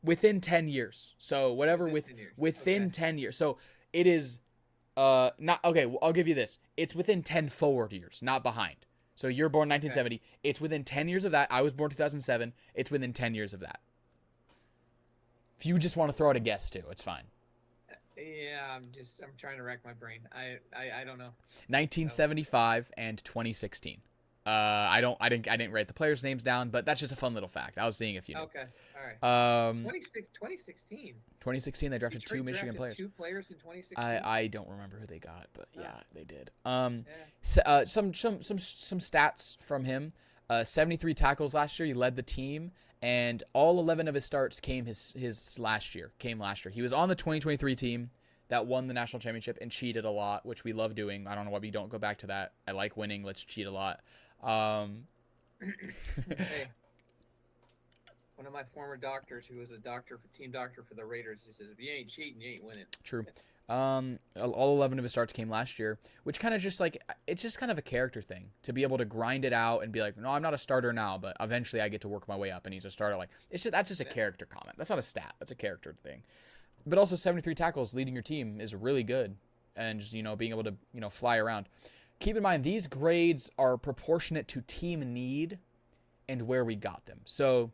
Within 10 years. So whatever within 10 years. So it is not... Okay, well, I'll give you this. It's within 10 forward years, not behind. So you're born 1970. Okay. It's within 10 years of that. I was born 2007. It's within 10 years of that. If you just want to throw out a guess too, it's fine. Yeah, I'm trying to rack my brain. I don't know. 1975 and 2016. I didn't write the players' names down, but that's just a fun little fact. I was seeing if you knew. Okay, all right. 2016. 2016, they drafted Detroit 2 Michigan players. 2 players in 2016. I don't remember who they got, but yeah, they did. Some stats from him. 73 tackles last year. He led the team, and all 11 of his starts came last year. He was on the 2023 team that won the national championship and cheated a lot, which we love doing. I don't know why we don't go back to that. I like winning. Let's cheat a lot. Hey, one of my former doctors, who was a team doctor for the Raiders, he says, if you ain't cheating, you ain't winning. True. All 11 of his starts came last year, which kind of just like, it's just kind of a character thing to be able to grind it out and be like, no, I'm not a starter now, but eventually I get to work my way up and he's a starter. Like, that's just a character comment. That's not a stat. That's a character thing. But also 73 tackles leading your team is really good. And just, being able to, fly around. Keep in mind, these grades are proportionate to team need and where we got them. So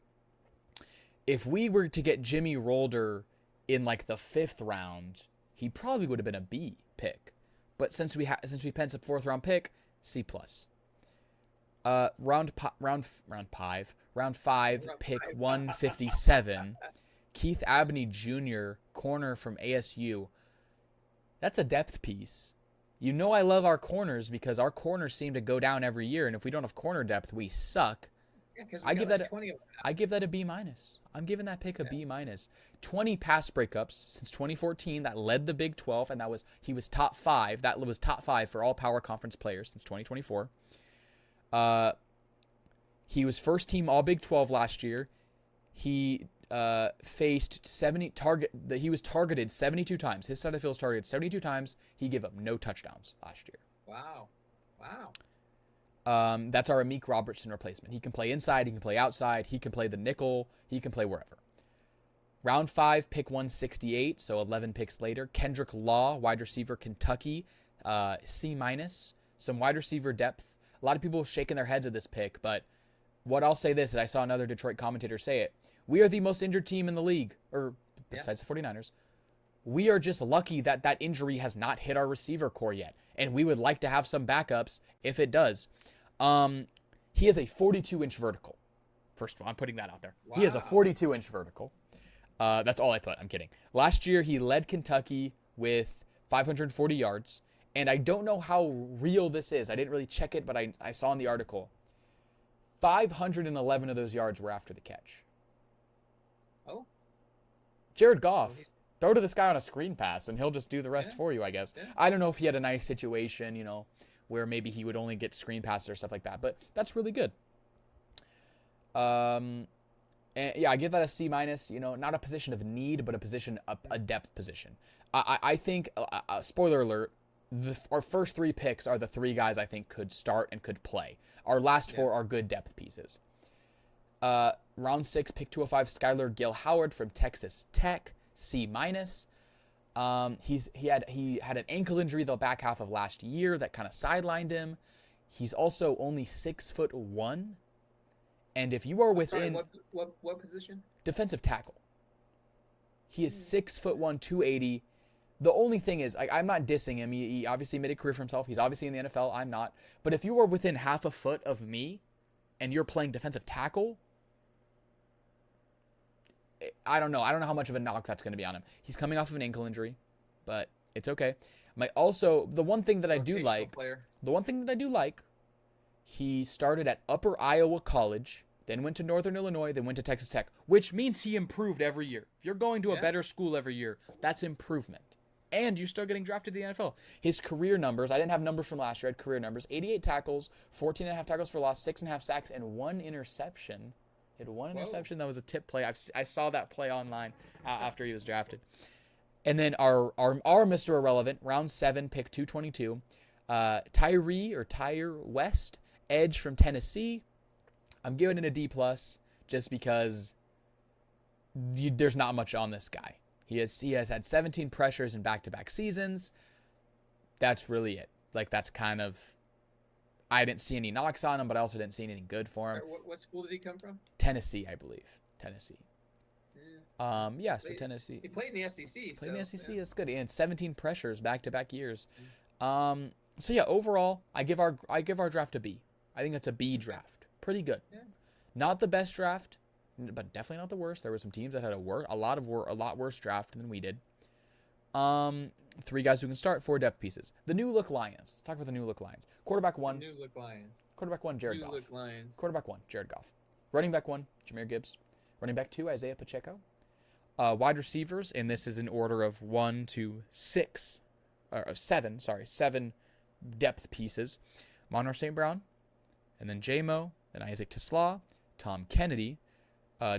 if we were to get Jimmy Rolder in like the 5th round, he probably would have been a B pick. But since we penned a 4th round pick, C+. Round 5, pick 157. Keith Abney Jr., corner from ASU. That's a depth piece. I love our corners because our corners seem to go down every year, and if we don't have corner depth, we suck. Yeah, I give that a B-. I'm giving that pick a B-. 20 pass breakups since 2014. That led the Big 12, and he was top 5. That was top 5 for all power conference players since 2024. He was first team All Big 12 last year. He faced 70 he was targeted 72 times. His side of the field was targeted 72 times. He gave up no touchdowns last year. Wow. That's our Amik Robertson replacement. He can play inside, he can play outside, he can play the nickel, he can play wherever. Round 5, pick 168, so 11 picks later. Kendrick Law, wide receiver, Kentucky, C-. Some wide receiver depth. A lot of people shaking their heads at this pick, but what I'll say this, and I saw another Detroit commentator say it, we are the most injured team in the league, or besides the 49ers. We are just lucky that injury has not hit our receiver core yet, and we would like to have some backups if it does. He has a 42-inch vertical. First of all, I'm putting that out there. Wow. He has a 42-inch vertical. That's all I put. I'm kidding. Last year, he led Kentucky with 540 yards, and I don't know how real this is. I didn't really check it, but I saw in the article, 511 of those yards were after the catch. Oh. Jared Goff, throw to this guy on a screen pass, and he'll just do the rest for you, I guess. Yeah. I don't know if he had a nice situation, where maybe he would only get screen passes or stuff like that, but that's really good. And yeah, I give that a C-. Not a position of need, but a depth position. I think, spoiler alert, our first 3 picks are the 3 guys I think could start and could play. Our last 4 are good depth pieces. Round 6, pick 205, Skylar Gill-Howard from Texas Tech, C-. He had an ankle injury the back half of last year that kind of sidelined him. He's also only 6'1", and if you are within... Sorry, what position? Defensive tackle. He is 6'1", 280. The only thing is, I'm not dissing him. He obviously made a career for himself. He's obviously in the NFL. I'm not. But if you are within half a foot of me and you're playing defensive tackle, I don't know. I don't know how much of a knock that's going to be on him. He's coming off of an ankle injury, but it's okay. The one thing that I do like, he started at Upper Iowa College, then went to Northern Illinois, then went to Texas Tech, which means he improved every year. If you're going to a better school every year, that's improvement. And you're still getting drafted to the NFL. His career numbers, I didn't have numbers from last year, I had career numbers: 88 tackles, 14.5 tackles for loss, 6.5 sacks, and 1 interception. He had one interception. That was a tip play. I saw that play online after he was drafted. And then our Mr. Irrelevant, round 7, pick 222, Tyre West, edge from Tennessee. I'm giving it a D+, just because there's not much on this guy. He has had 17 pressures in back-to-back seasons. That's really it. Like, that's kind of... I didn't see any knocks on him, but I also didn't see anything good for him. Sorry, what school did he come from? Tennessee, I believe. Tennessee. So Tennessee. He played in the SEC. That's good. And 17 pressures back-to-back years. So yeah, overall, I give our draft a B. I think that's a B draft. Pretty good. Yeah. Not the best draft, but definitely not the worst. There were some teams that had a lot worse draft than we did. 3 guys who can start, 4 depth pieces. The new look Lions. Let's talk about the new look Lions. Quarterback 1. New look Lions. Quarterback 1, Jared Goff. New look Lions. Quarterback 1, Jared Goff. Running back 1, Jahmyr Gibbs. Running back 2, Isaiah Pacheco. Wide receivers, and this is in order of 1 to 6, or 7. Sorry, 7 depth pieces. Monroe St. Brown, and then J-Mo, then Isaac Tisla, Tom Kennedy,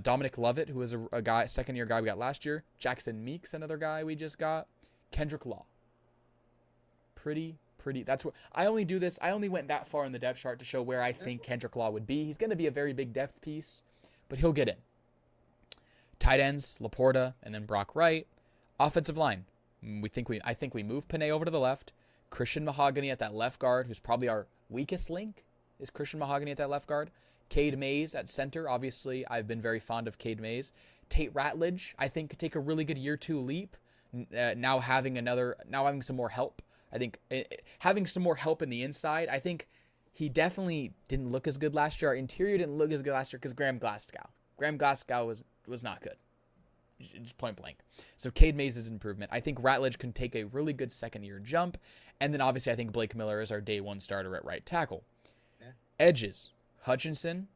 Dominic Lovett, who was a guy, second-year guy we got last year. Jackson Meeks, another guy we just got. Kendrick Law. Pretty. That's what I only do this. I only went that far in the depth chart to show where I think Kendrick Law would be. He's going to be a very big depth piece, but he'll get in. Tight ends, Laporta, and then Brock Wright. Offensive line. I think we move Panay over to the left. Christian Mahogany at that left guard, who's probably our weakest link, is Christian Mahogany at that left guard. Cade Mays at center. Obviously, I've been very fond of Cade Mays. Tate Ratledge, I think, could take a really good year 2 leap. Now having some more help. I think having some more help in the inside. I think he definitely didn't look as good last year. Our interior didn't look as good last year because Graham Glasgow was not good. Just point blank. So Cade Mays is an improvement. I think Ratledge can take a really good second-year jump. And then obviously I think Blake Miller is our day 1 starter at right tackle. Yeah. Edges, Hutchinson,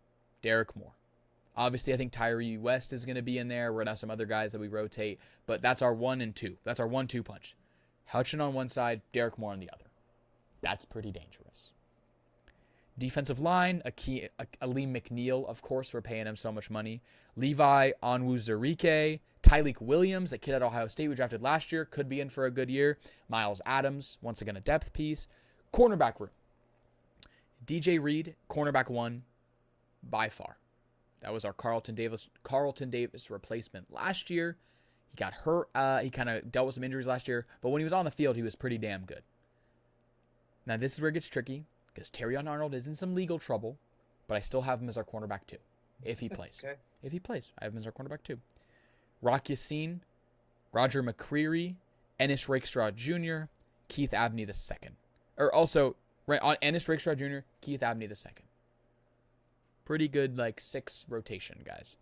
Derek Moore. Obviously I think Tyree West is going to be in there. We're going to have some other guys that we rotate. But that's our 1 and 2. That's our 1-2 punch. Hutchinson on one side, Derek Moore on the other. That's pretty dangerous. Defensive line, Aleem McNeil, of course, we're paying him so much money. Levi Onwuzurike, Tyleek Williams, a kid at Ohio State we drafted last year, could be in for a good year. Miles Adams, once again a depth piece. Cornerback room. DJ Reed, cornerback 1, by far. That was our Carlton Davis replacement last year. He got hurt. He kind of dealt with some injuries last year, but when he was on the field, he was pretty damn good. Now, this is where it gets tricky, because Terrion Arnold is in some legal trouble, but I still have him as our cornerback 2, if he plays. Okay. If he plays, I have him as our cornerback 2. Rock Yassin, Roger McCreary, Ennis Rakestraw Jr., Keith Abney II. Or also, on Ennis Rakestraw Jr., Keith Abney II. Pretty good, 6 rotation guys.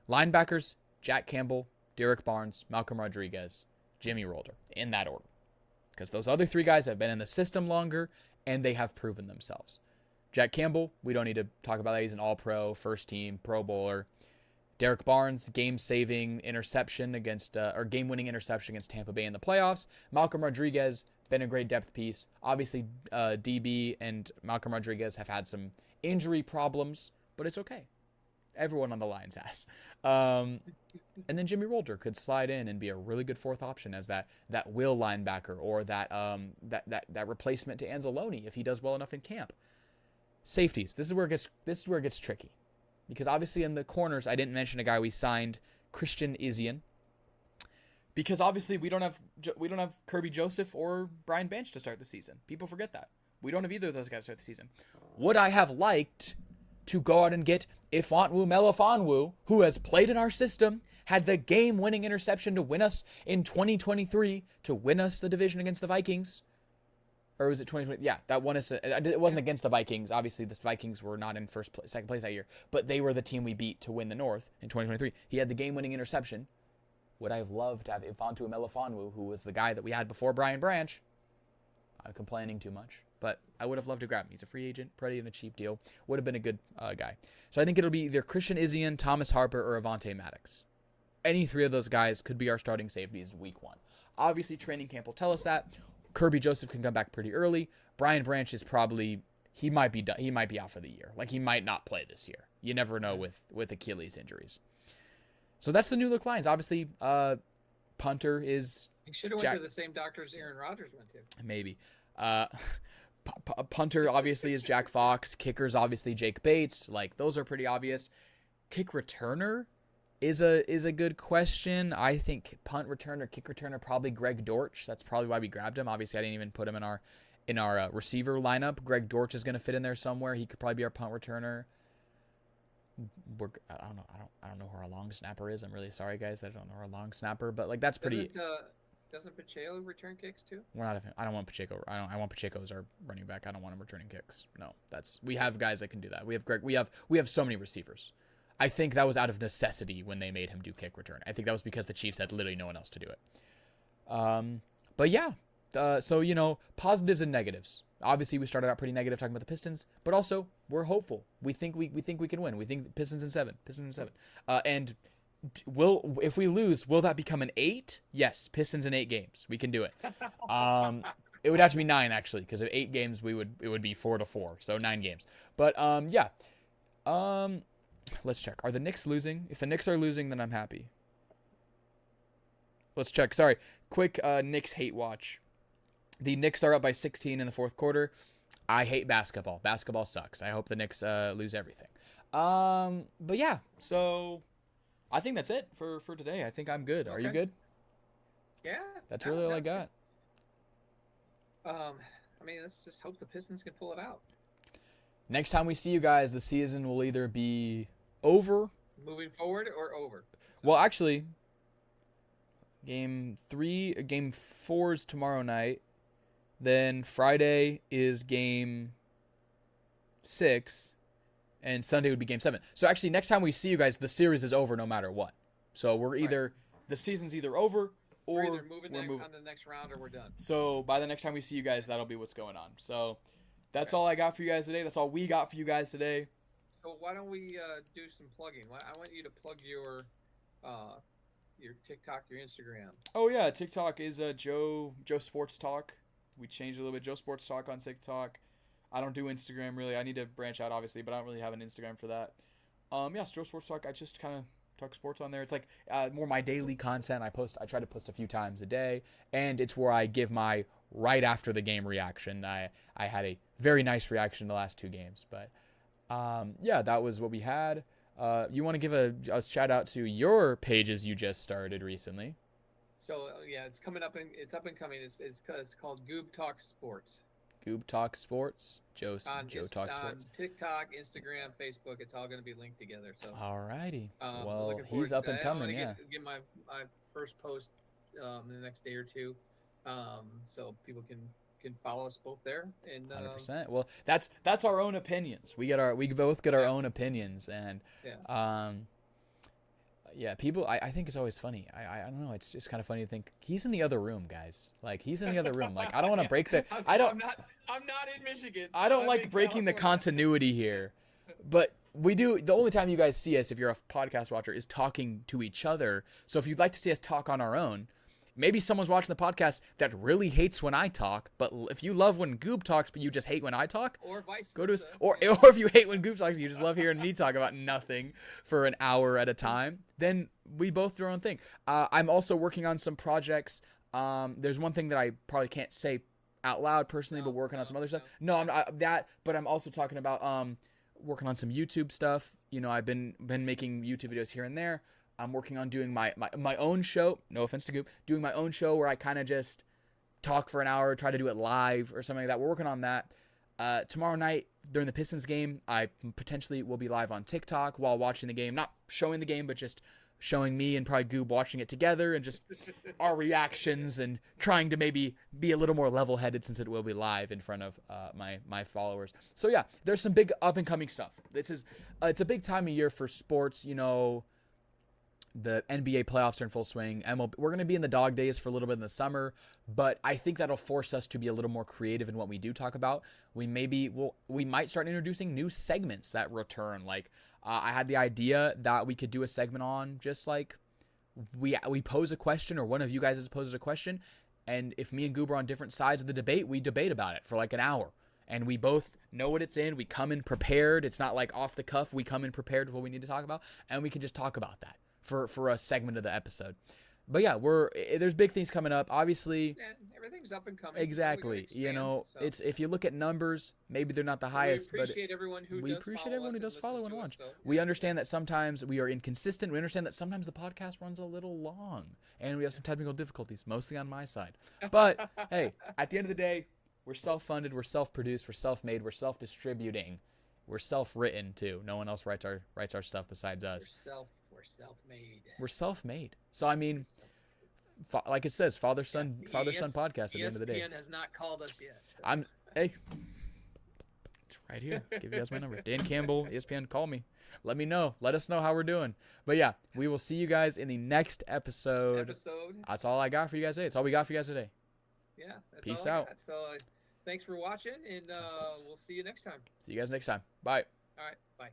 Linebackers, Jack Campbell, Derek Barnes, Malcolm Rodriguez, Jimmy Rolder, in that order. Because those other 3 guys have been in the system longer, and they have proven themselves. Jack Campbell, we don't need to talk about that. He's an all-pro, first-team, Pro Bowler. Derek Barnes, game-saving interception game-winning interception against Tampa Bay in the playoffs. Malcolm Rodriguez, been a great depth piece. Obviously, DB and Malcolm Rodriguez have had some injury problems, but it's okay. Everyone on the Lions has. And then Jimmy Rolder could slide in and be a really good 4th option as that will linebacker or that replacement to Anzalone if he does well enough in camp. Safeties. This is where it gets tricky, because obviously in the corners I didn't mention a guy we signed, Christian Izien, because obviously we don't have Kirby Joseph or Brian Bench to start the season. People forget that we don't have either of those guys to start the season. Would I have liked to go out and get Ifonwu Melifonwu, who has played in our system, had the game-winning interception to win us in 2023, to win us the division against the Vikings. Or was it 2020? Yeah, that won us. It wasn't against the Vikings. Obviously, the Vikings were not in second place that year, but they were the team we beat to win the North in 2023. He had the game-winning interception. Would I have loved to have Ifantu Melifonwu, who was the guy that we had before Brian Branch? I'm complaining too much, but I would have loved to grab him. He's a free agent, pretty in a cheap deal. Would have been a good guy. So I think it'll be either Christian Izien, Thomas Harper, or Avonte Maddox. Any three of those guys could be our starting safeties week 1. Obviously, training camp will tell us that. Kirby Joseph can come back pretty early. Brian Branch is probably, he might be done. He might be out for the year. Like, he might not play this year. You never know with Achilles injuries. So that's the new look lines. Obviously, punter is He should have went to the same doctors Aaron Rodgers went to. Maybe. Punter obviously is Jack Fox. Kicker's obviously Jake Bates. Like, those are pretty obvious. Kick returner is a good question. I think punt returner, kick returner, probably Greg Dortch. That's probably why we grabbed him. Obviously, I didn't even put him in our receiver lineup. Greg Dortch is going to fit in there somewhere. He could probably be our punt returner. I don't know who our long snapper is. I'm really sorry, guys. I don't know our long snapper, but like that's pretty. Doesn't Pacheco return kicks too? We're not. I don't want Pacheco. I want Pacheco as our running back. I don't want him returning kicks. No, we have guys that can do that. We have Greg. We have so many receivers. I think that was out of necessity when they made him do kick return. I think that was because the Chiefs had literally no one else to do it. But yeah, so positives and negatives. Obviously, we started out pretty negative talking about the Pistons, but also we're hopeful. We think we can win. We think Pistons in 7. And if we lose, will that become an 8? Yes, Pistons in 8 games. We can do it. It would have to be 9 actually, because of 8 games it would be 4-4, so 9 games. But yeah. Let's check. Are the Knicks losing? If the Knicks are losing, then I'm happy. Let's check. Sorry. Quick Knicks hate watch. The Knicks are up by 16 in the 4th quarter. I hate basketball. Basketball sucks. I hope the Knicks lose everything. But yeah, so I think that's it for today. I think I'm good. Okay. Are you good? Yeah. That's really all I got. I mean, let's just hope the Pistons can pull it out. Next time we see you guys, the season will either be over. Moving forward or over? Well, actually, Game 4 is tomorrow night. Then Friday is Game 6. And Sunday would be Game 7. So actually, next time we see you guys, the series is over no matter what. So we're either, the season's either over or we're either moving on to the next round or we're done. So by the next time we see you guys, that'll be what's going on. So that's all I got for you guys today. That's all we got for you guys today. So why don't we do some plugging? I want you to plug your TikTok, your Instagram. Oh yeah, TikTok is Joe Sports Talk. We changed a little bit. Joe Sports Talk on TikTok. I don't do Instagram really. I need to branch out obviously, but I don't really have an Instagram for that. Yeah, Joe Sports Talk. I just kind of talk sports on there. It's like more my daily content. I try to post a few times a day, and it's where I give my right after the game reaction. I had a very nice reaction the last 2 games, but yeah, that was what we had. You want to give a shout out to your pages you just started recently? So yeah, it's coming up and it's up and coming. It's called Goob Talk Sports. Goob Talk Sports. Joe Talk Sports. On TikTok, Instagram, Facebook, it's all going to be linked together. So alrighty. Well, he's up and coming. Yeah. Get my first post in the next day or 2, so people can follow us both there. And 100%. Well, that's our own opinions. We both get our own opinions, and yeah, people. I think it's always funny. I don't know. It's just kind of funny to think he's in the other room, guys. Like he's in the other room. Like I don't want to break the. I'm not in Michigan. I don't like breaking the continuity here, but we do. The only time you guys see us, if you're a podcast watcher, is talking to each other. So if you'd like to see us talk on our own, maybe someone's watching the podcast that really hates when I talk, but if you love when Goob talks, but you just hate when I talk, or vice versa. Go to us, or if you hate when Goob talks, you just love hearing me talk about nothing for an hour at a time, then we both do our own thing. I'm also working on some projects. There's one thing that I probably can't say out loud personally, but working on some other stuff. No, I'm not that, but I'm also talking about working on some YouTube stuff. I've been making YouTube videos here and there. I'm working on doing my own show. No offense to Goob. Doing my own show where I kind of just talk for an hour, try to do it live or something like that. We're working on that. Tomorrow night during the Pistons game, I potentially will be live on TikTok while watching the game. Not showing the game, but just showing me and probably Goob watching it together and just our reactions and trying to maybe be a little more level-headed since it will be live in front of my followers. So yeah, there's some big up-and-coming stuff. It's a big time of year for sports. You know, the NBA playoffs are in full swing. MLB, we're going to be in the dog days for a little bit in the summer, but I think that'll force us to be a little more creative in what we do talk about. We might start introducing new segments that return. Like I had the idea that we could do a segment on just like we pose a question, or one of you guys poses a question, and if me and Goob are on different sides of the debate, we debate about it for like an hour. And we both know what it's in. We come in prepared. It's not like off the cuff. We come in prepared with what we need to talk about, and we can just talk about that for a segment of the episode. But yeah, there's big things coming up. Obviously, everything's up and coming. Exactly. Expand, you know, so. It's if you look at numbers, maybe they're not the highest. We appreciate everyone who does follow and watch. We understand that sometimes we are inconsistent. We understand that sometimes the podcast runs a little long, and we have some technical difficulties, mostly on my side. But hey, at the end of the day, we're self-funded, we're self-produced, we're self-made, we're self-distributing, we're self-written too. No one else writes our stuff besides us. We're self-made. We're self-made. So I mean, like it says, father son podcast. At the end of the day, ESPN has not called us yet. So. Hey, it's right here. Give you guys my number. Dan Campbell, ESPN. Call me. Let me know. Let us know how we're doing. But yeah, we will see you guys in the next episode. That's all I got for you guys today. It's all we got for you guys today. Yeah. Peace out. So thanks for watching, and we'll see you next time. See you guys next time. Bye. All right. Bye.